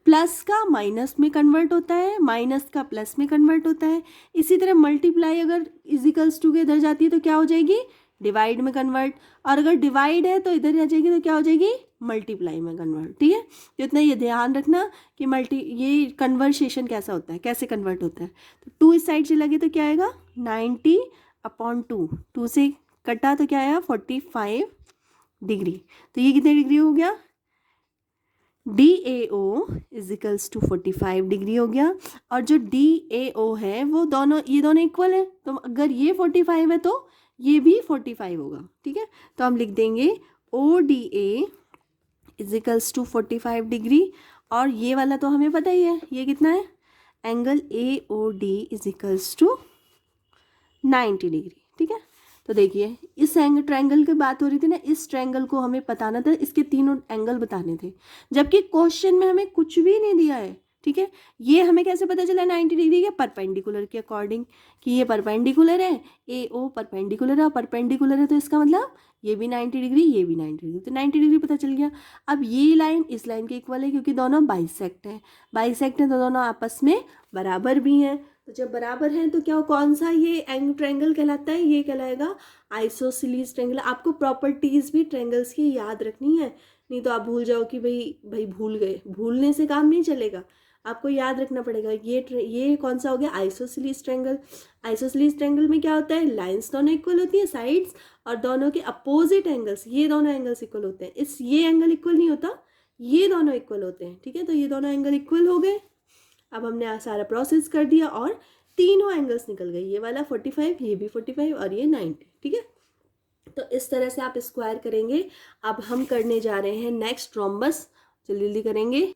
प्लस का माइनस में कन्वर्ट होता है, माइनस का प्लस में कन्वर्ट होता है। इसी तरह मल्टीप्लाई अगर इजिकल्स टू के इधर जाती है तो क्या हो जाएगी, डिवाइड में कन्वर्ट, और अगर डिवाइड है तो इधर आ जाएगी तो क्या हो जाएगी, मल्टीप्लाई में कन्वर्ट, ठीक है। तो इतना ये ध्यान रखना कि ये कन्वर्सेशन कैसा होता है, कैसे कन्वर्ट होता है। तो 2 इस साइड से लगे तो क्या आएगा, 90/2, 2 से कटा तो क्या आया, 45 डिग्री। तो ये कितने डिग्री हो गया, DAO इजिकल्स टू 45 डिग्री हो गया। और जो DAO है वो दोनों, ये दोनों इक्वल है, तो अगर ये 45 है तो ये भी 45 होगा, ठीक है। तो हम लिख देंगे ODA इजिकल्स टू 45 डिग्री, और ये वाला तो हमें पता ही है, ये कितना है, angle AOD is equals to 90 degree, ठीक है। तो देखिए इस एंगल ट्रायंगल की बात हो रही थी ना, इस ट्रायंगल को हमें बताना था, इसके तीनों एंगल बताने थे, जबकि क्वेश्चन में हमें कुछ भी नहीं दिया है, ठीक है। ये हमें कैसे पता चला 90 डिग्री के, परपेंडिकुलर के अकॉर्डिंग, कि ये परपेंडिकुलर है, AO परपेंडिकुलर है, परपेंडिकुलर है तो इसका मतलब ये भी 90 डिग्री, ये भी 90 डिग्री, तो 90 डिग्री पता चल गया। अब ये लाइन इस लाइन के इक्वल है क्योंकि दोनों बाइसेक्ट हैं, बाइसेक्ट हैं तो दोनों आपस में बराबर भी हैं। तो जब बराबर हैं तो क्या, कौन सा ये ट्रायंगल कहलाता है, ये कहलाएगा आइसोसेलेस ट्रायंगल। आपको प्रॉपर्टीज भी ट्रायंगल्स की याद रखनी है, नहीं तो आप भूल जाओ कि भाई भूल गए, भूलने से काम नहीं चलेगा, आपको याद रखना पड़ेगा। ये कौन सा हो गया, आइसोसेलेस ट्रायंगल। आइसोसेलेस ट्रायंगल में क्या होता है, लाइंस दोनों इक्वल होती है, साइड्स, और दोनों के अपोजिट एंगल्स, ये दोनों एंगल्स इक्वल होते हैं। ये एंगल इक्वल नहीं होता, ये दोनों इक्वल होते हैं, ठीक है। तो ये दोनों एंगल इक्वल हो गए। अब हमने सारा प्रोसेस कर दिया और तीनों एंगल्स निकल गए, ये वाला 45, ये भी 45 और ये 90, ठीक है। तो इस तरह से आप स्क्वायर करेंगे। अब हम करने जा रहे हैं नेक्स्ट रोम्बस, जल्दी जल्दी करेंगे।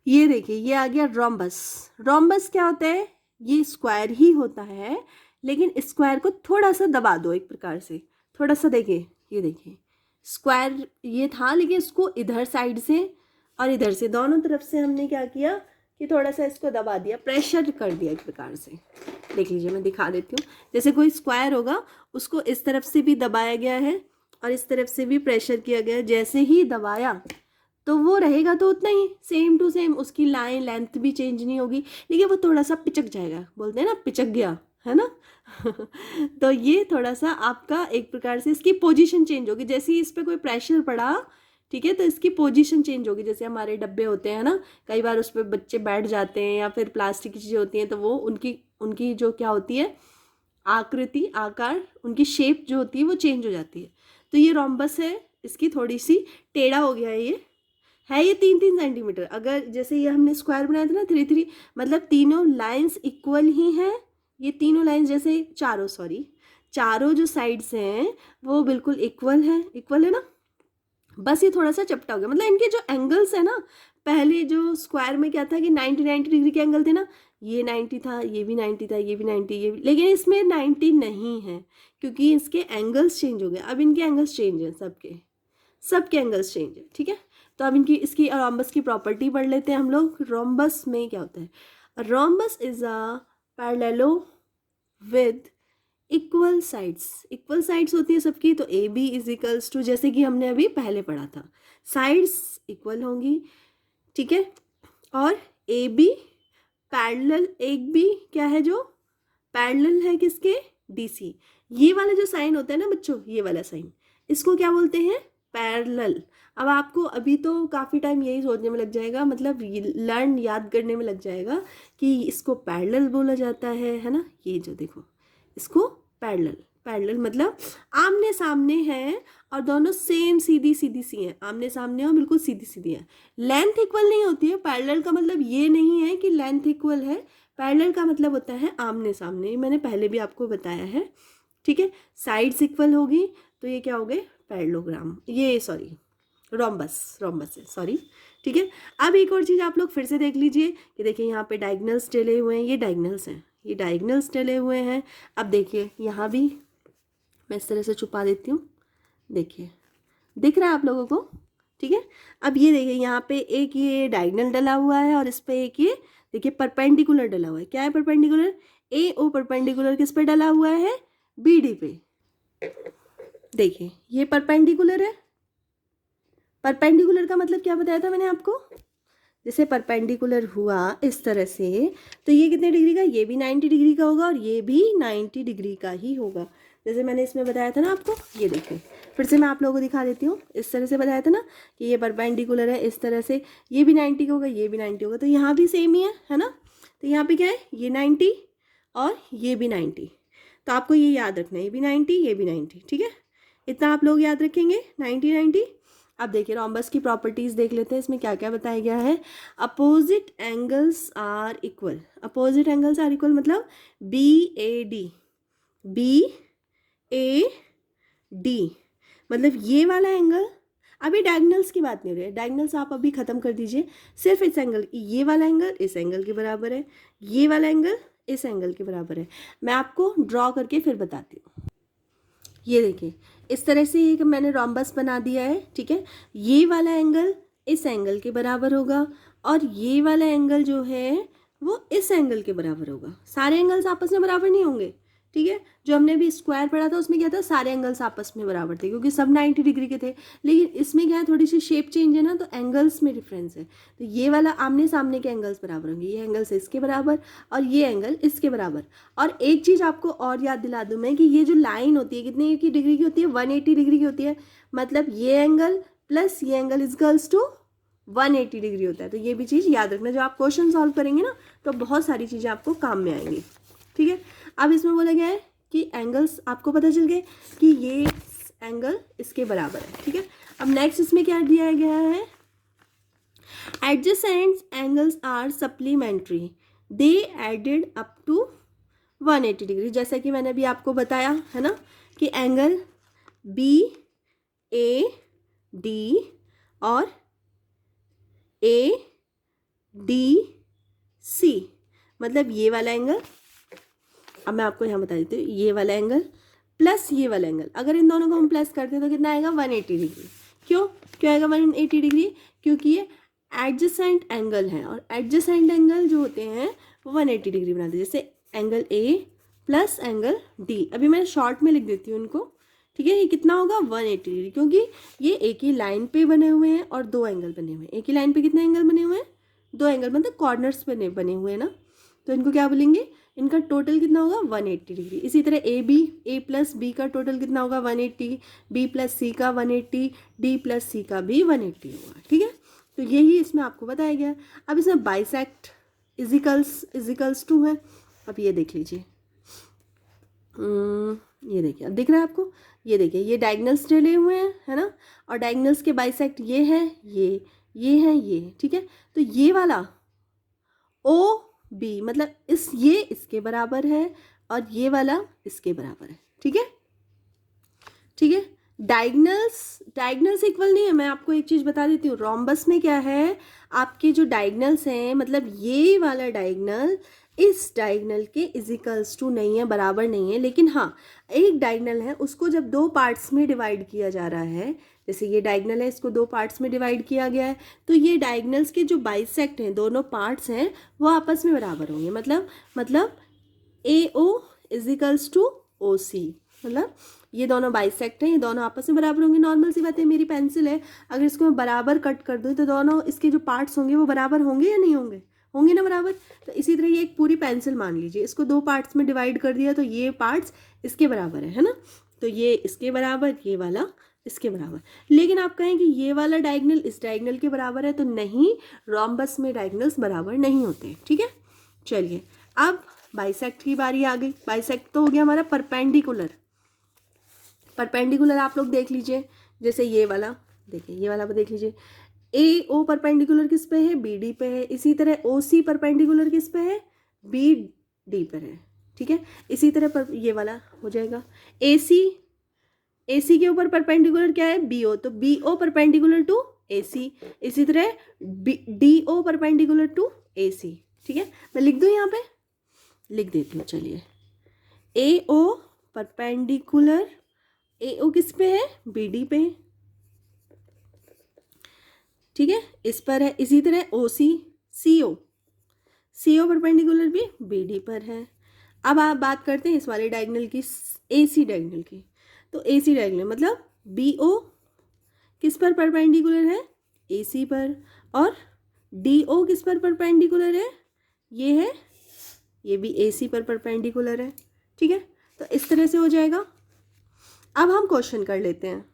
ये देखिए ये आ गया रोम्बस। रोम्बस क्या होता है, ये स्क्वायर ही होता है, लेकिन स्क्वायर को थोड़ा सा दबा दो, एक प्रकार से थोड़ा सा, देखिए ये देखिए स्क्वायर ये था, लेकिन इसको इधर साइड से और इधर से दोनों तरफ से हमने क्या किया कि थोड़ा सा इसको दबा दिया, प्रेशर कर दिया एक प्रकार से। देख लीजिए मैं दिखा देती हूँ, जैसे कोई स्क्वायर होगा उसको इस तरफ से भी दबाया गया है और इस तरफ से भी प्रेशर किया गया है। जैसे ही दबाया तो वो रहेगा तो उतना ही सेम टू सेम, उसकी लाइन लेंथ भी चेंज नहीं होगी, लेकिन वो थोड़ा सा पिचक जाएगा, बोलते हैं ना पिचक गया, है ना। तो ये थोड़ा सा आपका एक प्रकार से इसकी पोजीशन चेंज होगी, जैसे ही इस पर कोई प्रेशर पड़ा, ठीक है, तो इसकी पोजीशन चेंज होगी। जैसे हमारे डब्बे होते हैं ना, कई बार उस पर बच्चे बैठ जाते हैं या फिर प्लास्टिक की चीज़ें होती हैं, तो वो उनकी जो क्या होती है आकृति, आकार, उनकी शेप जो होती है वो चेंज हो जाती है। तो ये रोम्बस है, इसकी थोड़ी सी टेढ़ा हो गया है, ये 3-3 सेंटीमीटर। अगर जैसे ये हमने स्क्वायर बनाया था ना 3-3, मतलब तीनों लाइंस इक्वल ही हैं, ये तीनों लाइंस जैसे चारों जो साइड्स हैं वो बिल्कुल इक्वल है ना, बस ये थोड़ा सा चपटा हो गया। मतलब इनके जो एंगल्स है ना, पहले जो स्क्वायर में क्या था कि 90 डिग्री के एंगल थे ना, ये 90 था, ये भी 90 था, ये भी 90, ये भी, लेकिन इसमें 90 नहीं है क्योंकि इसके एंगल्स चेंज हो गए। अब इनके एंगल्स चेंज हैं, सबके एंगल्स चेंज है, ठीक है। तो अब इसकी रोम्बस की प्रॉपर्टी पढ़ लेते हैं हम लोग। रोम्बस में क्या होता है, rhombus is a parallelo with equal sides होती है सबकी। तो A B is equals to, जैसे कि हमने अभी पहले पढ़ा था, साइड्स इक्वल होंगी, ठीक है। और ए बी पैरेलल, एक भी क्या है जो पैरेलल है किसके, DC। ये वाला जो साइन होता है ना बच्चों, ये वाला साइन, इसको क्या बोलते हैं, पैरेलल। अब आपको अभी तो काफ़ी टाइम यही सोचने में लग जाएगा, मतलब लर्न याद करने में लग जाएगा कि इसको पैरेलल बोला जाता है ना। ये जो देखो इसको पैरेलल, पैरेलल मतलब आमने सामने हैं और दोनों सेम सीधी सीधी सी हैं, आमने सामने और बिल्कुल सीधी सीधी हैं। लेंथ इक्वल नहीं होती है। पैरेलल का मतलब ये नहीं है कि लेंथ इक्वल है, पैरेलल का मतलब होता है आमने सामने, मैंने पहले भी आपको बताया है, ठीक है। साइड्स इक्वल होगी तो ये क्या हो गए, पैरेललोग्राम, ये सॉरी रोम्बस, रोम्बस है सॉरी, ठीक है। अब एक और चीज़ आप लोग फिर से देख लीजिए कि देखिए यहाँ पे डायगनल्स डले हुए हैं, ये डायगनल्स हैं, ये डायगनल्स डले हुए हैं। अब देखिए यहाँ भी मैं इस तरह से छुपा देती हूँ, देखिए दिख रहा है आप लोगों को, ठीक है। अब ये देखिए यहाँ पे एक ये डायगनल डला हुआ है और इस पे एक ये देखिए परपेंडिकुलर डला हुआ है। क्या है परपेंडिकुलर, ए ओ परपेंडिकुलर किस पे डला हुआ है, बी डी पे। देखिए ये परपेंडिकुलर है, परपेंडिकुलर का मतलब क्या बताया था मैंने आपको, जैसे परपेंडिकुलर हुआ इस तरह से तो ये कितने डिग्री का, ये भी 90 डिग्री का होगा और ये भी 90 डिग्री का ही होगा, जैसे मैंने इसमें बताया था ना आपको। ये देखिए फिर से मैं आप लोगों को दिखा देती हूँ, इस तरह से बताया था ना कि ये परपेंडिकुलर है इस तरह से, ये भी 90 का होगा, ये भी 90 होगा, तो यहाँ भी सेम ही है ना। तो यहाँ पे क्या है, ये 90 और ये भी 90, तो आपको ये याद रखना है, ये भी 90 ये भी 90, ठीक है। इतना आप लोग याद रखेंगे 90 90। अब देखिए रोम्बस की प्रॉपर्टीज़ देख लेते हैं, इसमें क्या क्या बताया गया है। Opposite angles are equal, opposite angles are equal मतलब B A D, B A D मतलब ये वाला एंगल, अभी डायगनल्स की बात नहीं हो रही है, डायगनल्स आप अभी ख़त्म कर दीजिए, सिर्फ इस एंगल, ये वाला एंगल इस एंगल के बराबर है, ये वाला एंगल इस एंगल के बराबर है। मैं आपको ड्रॉ करके फिर बताती हूँ। ये देखिए इस तरह से एक मैंने रोम्बस बना दिया है, ठीक है। ये वाला एंगल इस एंगल के बराबर होगा और ये वाला एंगल जो है वो इस एंगल के बराबर होगा। सारे एंगल्स आपस में बराबर नहीं होंगे, ठीक है। जो हमने अभी स्क्वायर पढ़ा था उसमें क्या था, सारे एंगल्स आपस में बराबर थे क्योंकि सब 90 डिग्री के थे, लेकिन इसमें क्या है थोड़ी सी शेप चेंज है ना, तो एंगल्स में डिफरेंस है। तो ये वाला आमने सामने के एंगल्स बराबर होंगे, ये एंगल्स इसके बराबर और ये एंगल इसके बराबर। और एक चीज़ आपको और याद दिला दूँ मैं कि ये जो लाइन होती है कितने की डिग्री की होती है, 180 डिग्री की होती है, मतलब ये एंगल प्लस ये angle is equals to 180 degree होता है। तो ये भी चीज़ याद रखना, जब आप क्वेश्चन सॉल्व करेंगे ना तो बहुत सारी चीज़ें आपको काम में आएंगी, ठीक है। अब इसमें बोला गया है कि एंगल्स आपको पता चल गए कि ये एंगल इसके बराबर है, ठीक है। अब नेक्स्ट इसमें क्या दिया गया है, adjacent angles are supplementary, they added up to 180 degree, जैसा कि मैंने अभी आपको बताया है ना कि एंगल बी ए डी और ए डी सी मतलब ये वाला एंगल, अब मैं आपको यहाँ बता देती हूँ, ये वाला एंगल प्लस ये वाला एंगल, अगर इन दोनों को हम प्लस करते हैं तो कितना आएगा 180 डिग्री। क्यों आएगा 180 डिग्री, क्योंकि ये एडजेसेंट एंगल है और एडजेसेंट एंगल जो होते हैं वो 180 डिग्री बनाते हैं, जैसे angle A plus angle D. अभी मैं शॉर्ट में लिख देती हूँ इनको, ठीक है। ये कितना होगा 180 डिग्री, क्योंकि ये एक ही लाइन पे बने हुए हैं और दो एंगल बने हुए हैं। एक ही लाइन पे कितने एंगल बने हुए हैं, दो एंगल, मतलब कॉर्नर्स पे बने हुए हैं ना, तो इनको क्या बोलेंगे, इनका टोटल कितना होगा 180 डिग्री। इसी तरह ए प्लस बी का टोटल कितना होगा 180, बी प्लस सी का 180, डी प्लस सी का भी 180 होगा, ठीक है। तो यही इसमें आपको बताया गया। अब इसमें बाइसेक्ट इजिकल्स टू है, अब ये देख लीजिए, ये देखिए अब दिख रहा है आपको, ये देखिए ये डायगनल्स डले हुए हैं है ना, और डायगनल्स के बाइसेक्ट ये है, ये है ये, ठीक है। तो ये वाला ओ बी मतलब ये इसके बराबर है और ये वाला इसके बराबर है, ठीक है, ठीक है। डायगनल्स इक्वल नहीं है। मैं आपको एक चीज़ बता देती हूँ, रोम्बस में क्या है, आपके जो डायगनल्स हैं मतलब ये वाला डायगनल इस डायगनल के इजिकल्स टू नहीं है, बराबर नहीं है, लेकिन हाँ एक डायगनल है उसको जब दो पार्ट्स में डिवाइड किया जा रहा है, जैसे ये डायगनल है इसको दो पार्ट्स में डिवाइड किया गया है, तो ये डायगनल्स के जो बाइसेक्ट हैं दोनों पार्ट्स हैं वो आपस में बराबर होंगे, मतलब ए ओ इजिकल्स टू ओ सी, मतलब ये दोनों बाइसेक्ट हैं, ये दोनों आपस में बराबर होंगे। नॉर्मल सी बात है, मेरी पेंसिल है, अगर इसको मैं बराबर कट कर दूँ तो दोनों इसके जो पार्ट्स होंगे वो बराबर होंगे या नहीं होंगे, होंगे ना बराबर। तो इसी तरह ये एक पूरी पेंसिल मान लीजिए, इसको दो पार्ट्स में डिवाइड कर दिया तो ये पार्ट्स इसके बराबर है ना, तो ये इसके बराबर, ये वाला इसके बराबर। लेकिन आप कहें कि ये वाला डायगोनल इस डायगोनल के बराबर है, तो नहीं, रोम्बस में डायगोनल्स बराबर नहीं होते। ठीक है, चलिए अब बाइसेक्ट की बारी आ गई। बाइसेक्ट तो हो गया हमारा परपेंडिकुलर। परपेंडिकुलर आप लोग देख लीजिए, जैसे ये वाला देखिए, ये वाला देख लीजिए, ए ओ परपेंडिकुलर किस पे है, बी डी पे है। इसी तरह ओ सी परपेंडिकुलर किस पे है, बी डी पर है। ठीक है, इसी तरह पर ये वाला हो जाएगा। ए सी के ऊपर परपेंडिकुलर क्या है, बी ओ, तो बी ओ परपेंडिकुलर टू ए सी। इसी तरह डी ओ परपेंडिकुलर टू ए सी। ठीक है, मैं लिख दूँ, यहाँ पे लिख देती हूँ। चलिए, ए ओ परपेंडिकुलर, ए ओ किस पे है, बी डी पे। ठीक है, इस पर है। इसी तरह ओ सी सी ओ परपेंडिकुलर भी बी डी पर है। अब आप बात करते हैं इस वाले डायगोनल की, ए सी डायगोनल की। तो ए सी डायगोनल मतलब बी ओ किस पर परपेंडिकुलर है, ए सी पर। और डी ओ किस पर परपेंडिकुलर है, ये है, ये भी ए सी पर परपेंडिकुलर है। ठीक है, तो इस तरह से हो जाएगा। अब हम क्वेश्चन कर लेते हैं।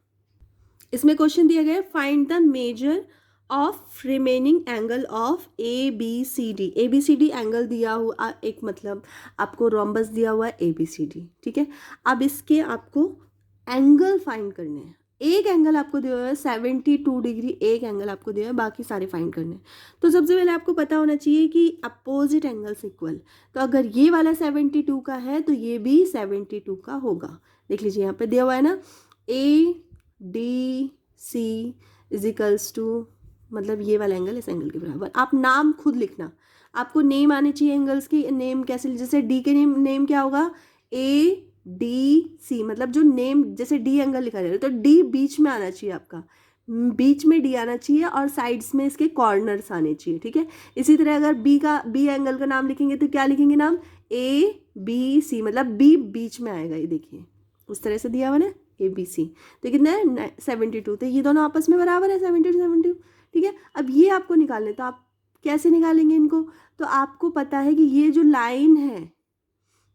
इसमें क्वेश्चन दिया गया है, find the measure of remaining angle of A B C D. A B C D angle दिया हुआ, एक मतलब आपको रोम्बस दिया हुआ है ए बी सी डी। ठीक है, अब इसके आपको एंगल फाइंड करने हैं। एक एंगल आपको दिया हुआ है 72 डिग्री, एक एंगल आपको दिया है, बाकी सारे फाइंड करने हैं। तो सबसे पहले आपको पता होना चाहिए कि अपोजिट एंगल्स इक्वल। तो अगर ये वाला 72 का है तो ये भी 72 का होगा। देख लीजिए, यहाँ पे दिया हुआ है ना, A D C equals to, मतलब ये वाला एंगल इस एंगल के बराबर। आप नाम खुद लिखना, आपको नेम आने चाहिए एंगल्स की। नेम कैसे, जैसे डी के नेम क्या होगा, ए डी सी, मतलब जो नेम, जैसे डी एंगल लिखा जा रहा है तो डी बीच में आना चाहिए आपका, बीच में डी आना चाहिए और साइड्स में इसके कॉर्नर्स आने चाहिए। ठीक है, इसी तरह अगर बी एंगल का नाम लिखेंगे तो क्या लिखेंगे नाम, ए बी सी, मतलब बी बीच में आएगा। ये देखिए, उस तरह से दिया हुआ ना, ए बी सी। तो कितना है 72, तो ये दोनों आपस में बराबर है 72। ठीक है, अब ये आपको निकालने, तो आप कैसे निकालेंगे इनको, तो आपको पता है कि ये जो लाइन है,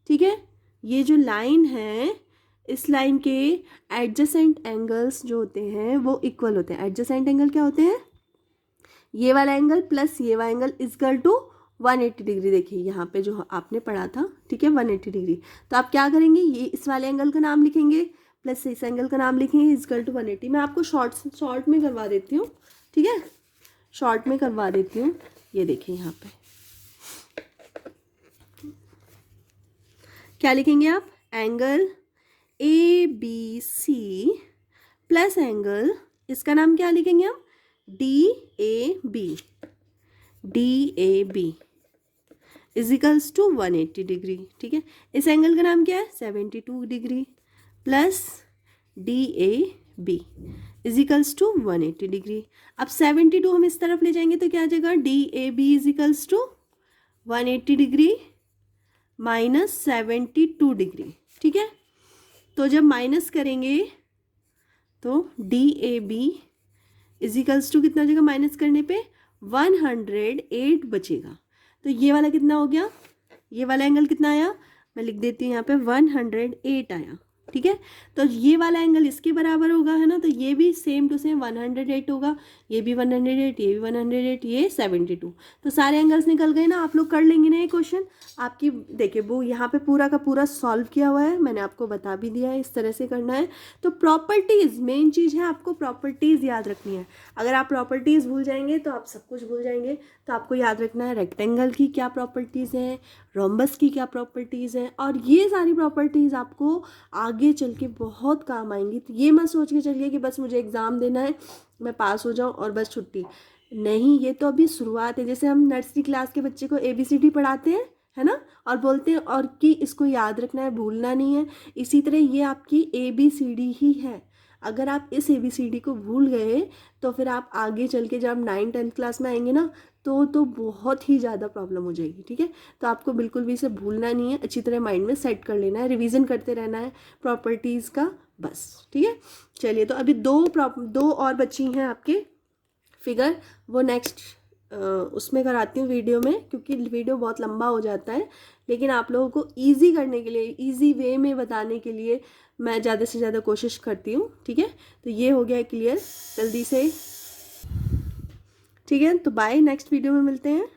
ठीक है, ये जो लाइन है, इस लाइन के एडजेसेंट एंगल्स जो होते हैं वो इक्वल होते हैं। एडजेसेंट एंगल क्या होते हैं, ये वाला एंगल प्लस ये वाला एंगल इक्वल टू 180 डिग्री। देखिए यहाँ पे जो आपने पढ़ा था, ठीक है, 180 डिग्री। तो आप क्या करेंगे, ये इस वाले एंगल का नाम लिखेंगे प्लस इस एंगल का नाम लिखेंगे इक्वल टू 180। मैं आपको शॉर्ट में करवा देती हूँ। ठीक है, शॉर्ट में करवा देती हूँ। ये देखिए यहाँ पे क्या लिखेंगे आप, angle A B C plus angle, इसका नाम क्या लिखेंगे हम, D A B is equals to 180 degree. ठीक है, इस एंगल का नाम क्या है, 72 degree plus D A B is equals to 180 degree. अब 72 हम इस तरफ ले जाएंगे तो क्या आ जाएगा, D A B is equals to 180 degree minus 72 degree. ठीक है, तो जब माइनस करेंगे तो D A B is equals to कितना हो जाएगा, माइनस करने पे 108 बचेगा। तो ये वाला कितना हो गया, ये वाला एंगल कितना आया, मैं लिख देती हूँ यहाँ पे 108 आया। ठीक है, तो ये वाला एंगल इसके बराबर होगा, है ना, तो ये भी सेम टू सेम 108 होगा, ये भी 108, ये भी 108, ये 72। तो सारे एंगल्स निकल गए ना। आप लोग कर लेंगे ना ये क्वेश्चन। आपकी देखिए वो यहाँ पे पूरा का पूरा सॉल्व किया हुआ है, मैंने आपको बता भी दिया है इस तरह से करना है। तो प्रॉपर्टीज़ मेन चीज़ है, आपको प्रॉपर्टीज़ याद रखनी है। अगर आप प्रॉपर्टीज़ भूल जाएंगे तो आप सब कुछ भूल जाएंगे। तो आपको याद रखना है रेक्टेंगल की क्या प्रॉपर्टीज़ हैं, रोम्बस की क्या प्रॉपर्टीज़ हैं, और ये सारी प्रॉपर्टीज़ आपको आगे चल के बहुत काम आएंगी। तो ये मत सोच के चलिए कि बस मुझे एग्ज़ाम देना है, मैं पास हो जाऊँ और बस छुट्टी। नहीं, ये तो अभी शुरुआत है। जैसे हम नर्सरी क्लास के बच्चे को ABCD पढ़ाते हैं, है ना, और बोलते हैं और कि इसको याद रखना है, भूलना नहीं है। इसी तरह ये आपकी ABCD ही है। अगर आप इस ABCD को भूल गए तो फिर आप आगे चल के जब 9th 10th क्लास में आएंगे ना तो बहुत ही ज़्यादा प्रॉब्लम हो जाएगी। ठीक है, तो आपको बिल्कुल भी इसे भूलना नहीं है, अच्छी तरह माइंड में सेट कर लेना है, रिवीजन करते रहना है प्रॉपर्टीज़ का, बस। ठीक है, चलिए, तो अभी दो और बची हैं आपके फिगर, वो नेक्स्ट उसमें कराती हूँ वीडियो में, क्योंकि वीडियो बहुत लंबा हो जाता है। लेकिन आप लोगों को ईजी करने के लिए, ईजी वे में बताने के लिए मैं ज़्यादा से ज़्यादा कोशिश करती हूँ। ठीक है, तो ये हो गया क्लियर जल्दी से। ठीक है, तो बाय, नेक्स्ट वीडियो में मिलते हैं।